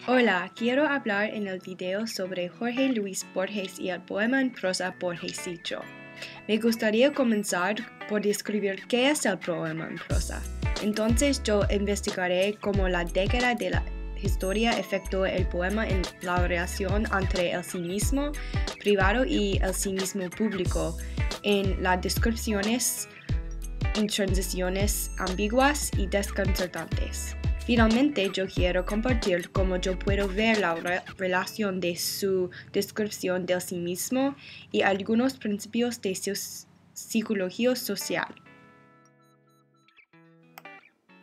Hola, quiero hablar en el video sobre Jorge Luis Borges y el poema en prosa Borgesito. Me gustaría comenzar por describir qué es el poema en prosa. Entonces yo investigaré cómo la década de la historia afectó el poema en la relación entre el sí mismo privado y el sí mismo público, en las descripciones en transiciones ambiguas y desconcertantes. Finalmente, yo quiero compartir cómo yo puedo ver la relación de su descripción del sí mismo y algunos principios de su psicología social.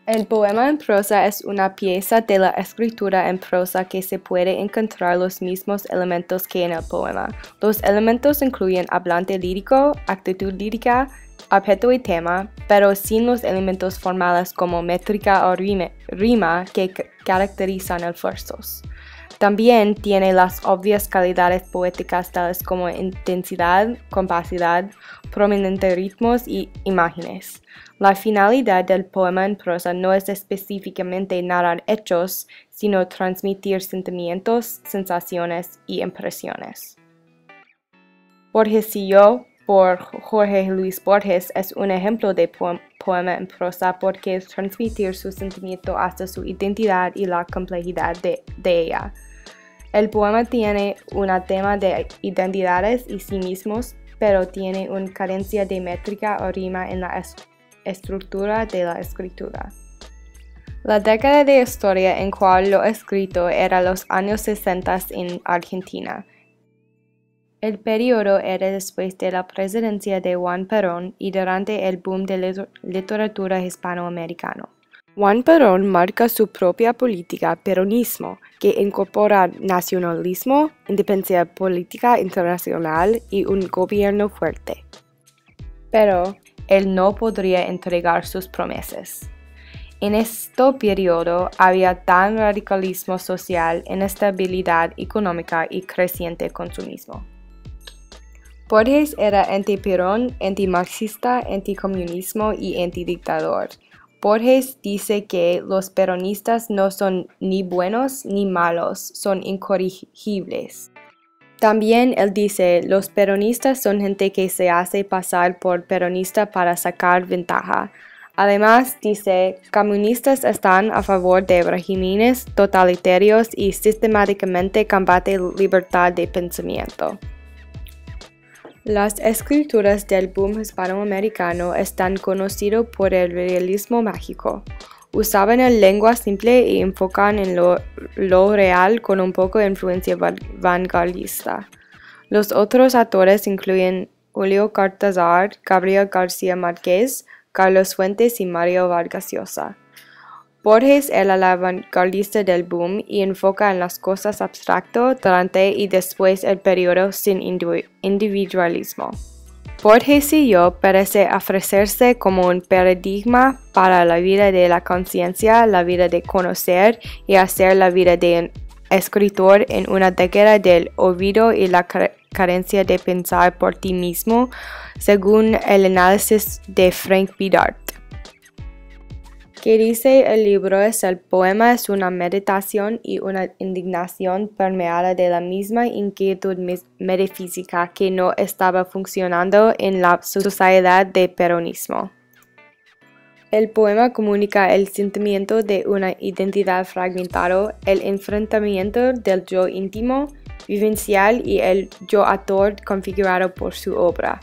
El poema en prosa es una pieza de la escritura en prosa que se puede encontrar los mismos elementos que en el poema. Los elementos incluyen hablante lírico, actitud lírica, objeto y tema, pero sin los elementos formales como métrica o rima que caracterizan el versos. También tiene las obvias calidades poéticas tales como intensidad, compacidad, prominentes ritmos y imágenes. La finalidad del poema en prosa no es específicamente narrar hechos, sino transmitir sentimientos, sensaciones y impresiones. Borgesito por Jorge Luis Borges es un ejemplo de poema en prosa porque transmitir su sentimiento hasta su identidad y la complejidad de ella. El poema tiene un tema de identidades y sí mismos, pero tiene una carencia de métrica o rima en la estructura de la escritura. La década de historia en cual lo escrito era los años 60 en Argentina. El periodo era después de la presidencia de Juan Perón y durante el boom de la literatura hispanoamericana. Juan Perón marca su propia política peronismo, que incorpora nacionalismo, independencia política internacional y un gobierno fuerte. Pero él no podría entregar sus promesas. En este periodo había tan radicalismo social, inestabilidad económica y creciente consumismo. Borges era anti-Perón, anti-marxista, anti-comunismo y anti-dictador. Borges dice que los peronistas no son ni buenos ni malos, son incorregibles. También él dice, los peronistas son gente que se hace pasar por peronista para sacar ventaja. Además, dice, comunistas están a favor de regímenes totalitarios y sistemáticamente combate libertad de pensamiento. Las escrituras del boom hispanoamericano están conocidas por el realismo mágico. Usaban el lenguaje simple y enfocan en lo real con un poco de influencia vanguardista. Los otros autores incluyen Julio Cortázar, Gabriel García Márquez, Carlos Fuentes y Mario Vargas Llosa. Borges era la vanguardista del boom y enfoca en las cosas abstractas durante y después el periodo sin individualismo. Borgesio parece ofrecerse como un paradigma para la vida de la conciencia, la vida de conocer y hacer la vida de un escritor en una década del olvido y la carencia de pensar por ti mismo, según el análisis de Frank Bidart. Que dice el libro es el poema es una meditación y una indignación permeada de la misma inquietud metafísica que no estaba funcionando en la sociedad de peronismo. El poema comunica el sentimiento de una identidad fragmentada, el enfrentamiento del yo íntimo, vivencial y el yo autor configurado por su obra.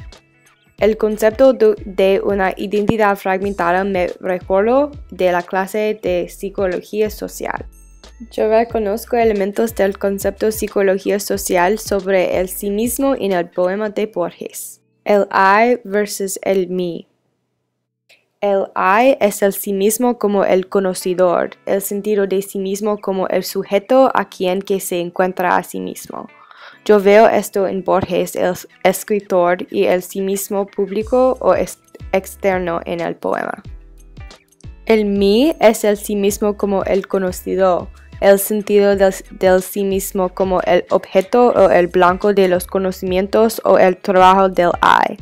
El concepto de una identidad fragmentada me recordó de la clase de psicología social. Yo reconozco elementos del concepto de psicología social sobre el sí mismo en el poema de Borges. El I versus el mí. El I es el sí mismo como el conocedor, el sentido de sí mismo como el sujeto a quien que se encuentra a sí mismo. Yo veo esto en Borges, el escritor, y el sí mismo público o externo en el poema. El mí es el sí mismo como el conocido, el sentido del sí mismo como el objeto o el blanco de los conocimientos o el trabajo del I.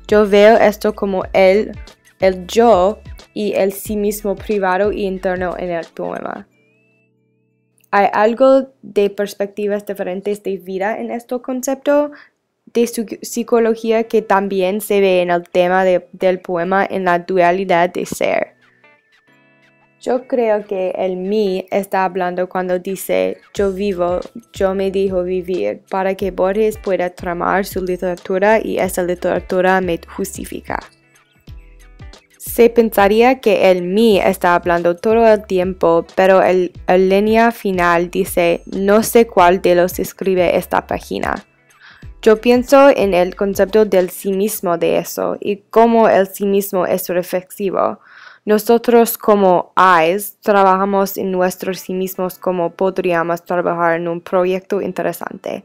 Yo veo esto como el yo y el sí mismo privado e interno en el poema. Hay algo de perspectivas diferentes de vida en este concepto de psicología que también se ve en el tema del poema en la dualidad de ser. Yo creo que el mí está hablando cuando dice yo vivo, yo me dejo vivir, para que Borges pueda tramar su literatura y esa literatura me justifica. Se pensaría que el mí está hablando todo el tiempo, pero la línea final dice no sé cuál de los escribe esta página. Yo pienso en el concepto del sí mismo de eso y cómo el sí mismo es reflexivo. Nosotros como I's trabajamos en nuestros sí mismos como podríamos trabajar en un proyecto interesante.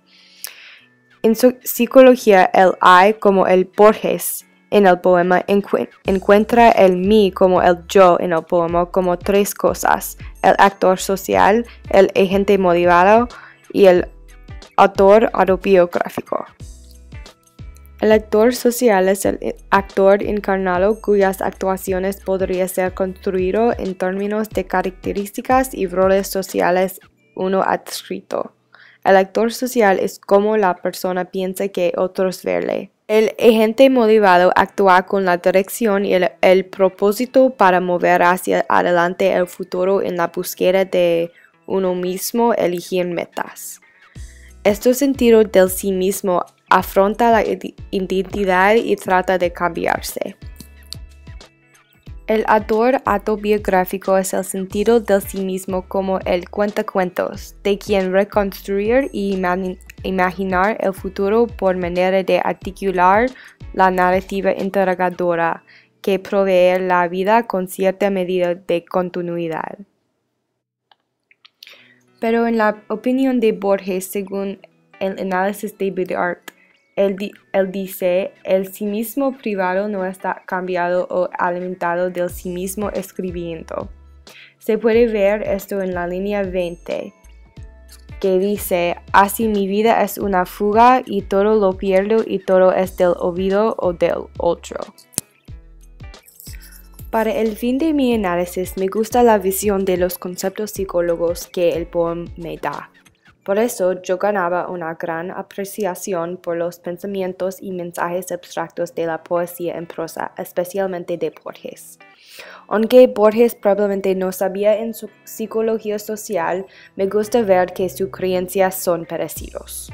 En su psicología, el I como el Borges en el poema encuentra el mí como el yo en el poema como tres cosas: el actor social, el agente motivado y el autor autobiográfico. El actor social es el actor encarnado cuyas actuaciones podría ser construido en términos de características y roles sociales uno adscrito. El actor social es como la persona piensa que otros verle. El agente motivado actúa con la dirección y el propósito para mover hacia adelante el futuro en la búsqueda de uno mismo, elegir metas. Este sentido del sí mismo afronta la identidad y trata de cambiarse. El autor autobiográfico es el sentido del sí mismo como el cuentacuentos, de quien reconstruir y imaginar el futuro por manera de articular la narrativa interrogadora que provee la vida con cierta medida de continuidad. Pero en la opinión de Borges, según el análisis de Bidart, él dice, el sí mismo privado no está cambiado o alimentado del sí mismo escribiendo. Se puede ver esto en la línea 20, que dice, así mi vida es una fuga y todo lo pierdo y todo es del olvido o del otro. Para el fin de mi análisis me gusta la visión de los conceptos psicólogos que el poema me da. Por eso yo ganaba una gran apreciación por los pensamientos y mensajes abstractos de la poesía en prosa, especialmente de Borges. Aunque Borges probablemente no sabía en su psicología social, me gusta ver que sus creencias son parecidos.